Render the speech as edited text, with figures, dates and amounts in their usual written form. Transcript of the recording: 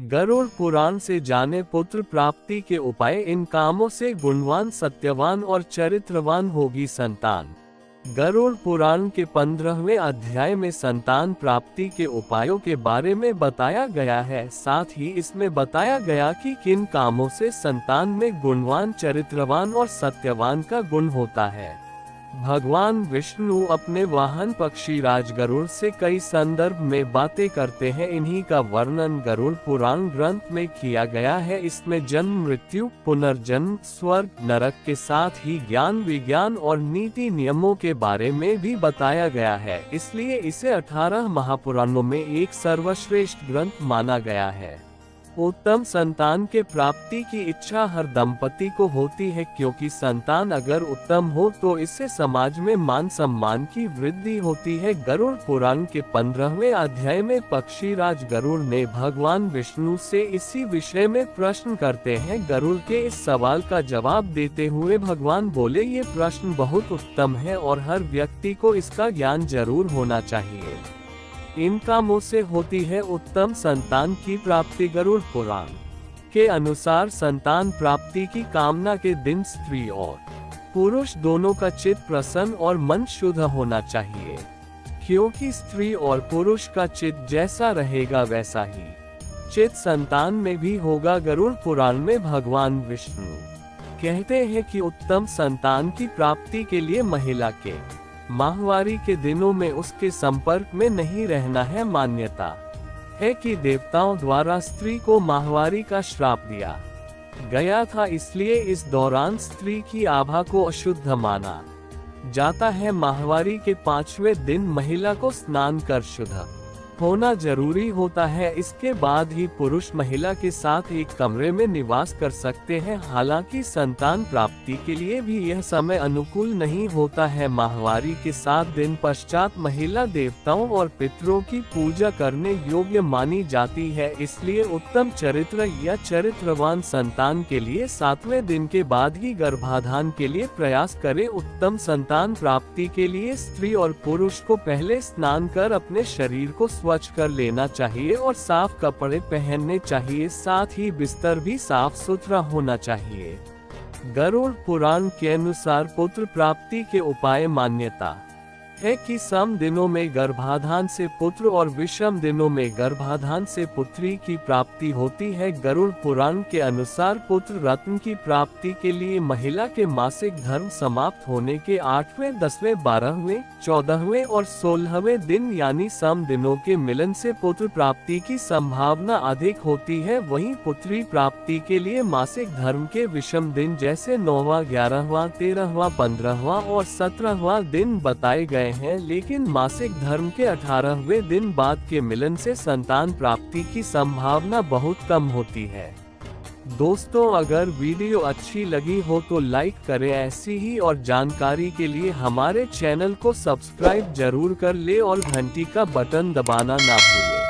गरुड़ पुराण से जाने पुत्र प्राप्ति के उपाय। इन कामों से गुणवान, सत्यवान और चरित्रवान होगी संतान। गरुड़ पुराण के 15वें अध्याय में संतान प्राप्ति के उपायों के बारे में बताया गया है। साथ ही इसमें बताया गया कि किन कामों से संतान में गुणवान, चरित्रवान और सत्यवान का गुण होता है। भगवान विष्णु अपने वाहन पक्षी राज गरुड़ से कई संदर्भ में बातें करते हैं। इन्हीं का वर्णन गरुड़ पुराण ग्रंथ में किया गया है। इसमें जन्म, मृत्यु, पुनर्जन्म, स्वर्ग, नरक के साथ ही ज्ञान, विज्ञान और नीति नियमों के बारे में भी बताया गया है। इसलिए इसे 18 महापुराणों में एक सर्वश्रेष्ठ ग्रंथ माना गया है। उत्तम संतान के प्राप्ति की इच्छा हर दंपति को होती है, क्योंकि संतान अगर उत्तम हो तो इससे समाज में मान सम्मान की वृद्धि होती है। गरुड़ पुराण के 15वें अध्याय में पक्षीराज गरुड़ ने भगवान विष्णु से इसी विषय में प्रश्न करते हैं। गरुड़ के इस सवाल का जवाब देते हुए भगवान बोले, ये प्रश्न बहुत उत्तम है और हर व्यक्ति को इसका ज्ञान जरूर होना चाहिए। इन कामों से होती है उत्तम संतान की प्राप्ति। गरुड़ पुराण के अनुसार संतान प्राप्ति की कामना के दिन स्त्री और पुरुष दोनों का चित्त प्रसन्न और मन शुद्ध होना चाहिए, क्योंकि स्त्री और पुरुष का चित्त जैसा रहेगा वैसा ही चित्त संतान में भी होगा। गरुड़ पुराण में भगवान विष्णु कहते हैं कि उत्तम संतान की प्राप्ति के लिए महिला के माहवारी के दिनों में उसके संपर्क में नहीं रहना है। मान्यता है कि देवताओं द्वारा स्त्री को माहवारी का श्राप दिया गया था, इसलिए इस दौरान स्त्री की आभा को अशुद्ध माना जाता है। माहवारी के 5वें दिन महिला को स्नान कर शुद्ध होना जरूरी होता है। इसके बाद ही पुरुष महिला के साथ एक कमरे में निवास कर सकते हैं। हालांकि संतान प्राप्ति के लिए भी यह समय अनुकूल नहीं होता है। माहवारी के 7 दिन पश्चात महिला देवताओं और पितरों की पूजा करने योग्य मानी जाती है। इसलिए उत्तम चरित्र या चरित्रवान संतान के लिए 7वें दिन के बाद ही गर्भाधान के लिए प्रयास करें। उत्तम संतान प्राप्ति के लिए स्त्री और पुरुष को पहले स्नान कर अपने शरीर को स्वच्छ कर लेना चाहिए और साफ कपड़े पहनने चाहिए। साथ ही बिस्तर भी साफ सुथरा होना चाहिए। गरुड़ पुराण के अनुसार पुत्र प्राप्ति के उपाय। मान्यता है कि सम दिनों में गर्भाधान से पुत्र और विषम दिनों में गर्भाधान से पुत्री की प्राप्ति होती है। गरुड़ पुराण के अनुसार पुत्र रत्न की प्राप्ति के लिए महिला के मासिक धर्म समाप्त होने के 8वें, 10वें, 12वें, 14वें और 16वें दिन यानी सम दिनों के मिलन से पुत्र प्राप्ति की संभावना अधिक होती है। वहीं पुत्री प्राप्ति के लिए मासिक धर्म के विषम दिन जैसे 9वां, 11वां, 13वां, 15वां और 17वां दिन बताए गए हैं, लेकिन मासिक धर्म के 18वें दिन बाद के मिलन से संतान प्राप्ति की संभावना बहुत कम होती है। दोस्तों, अगर वीडियो अच्छी लगी हो तो लाइक करें। ऐसी ही और जानकारी के लिए हमारे चैनल को सब्सक्राइब जरूर कर ले और घंटी का बटन दबाना ना भूलें।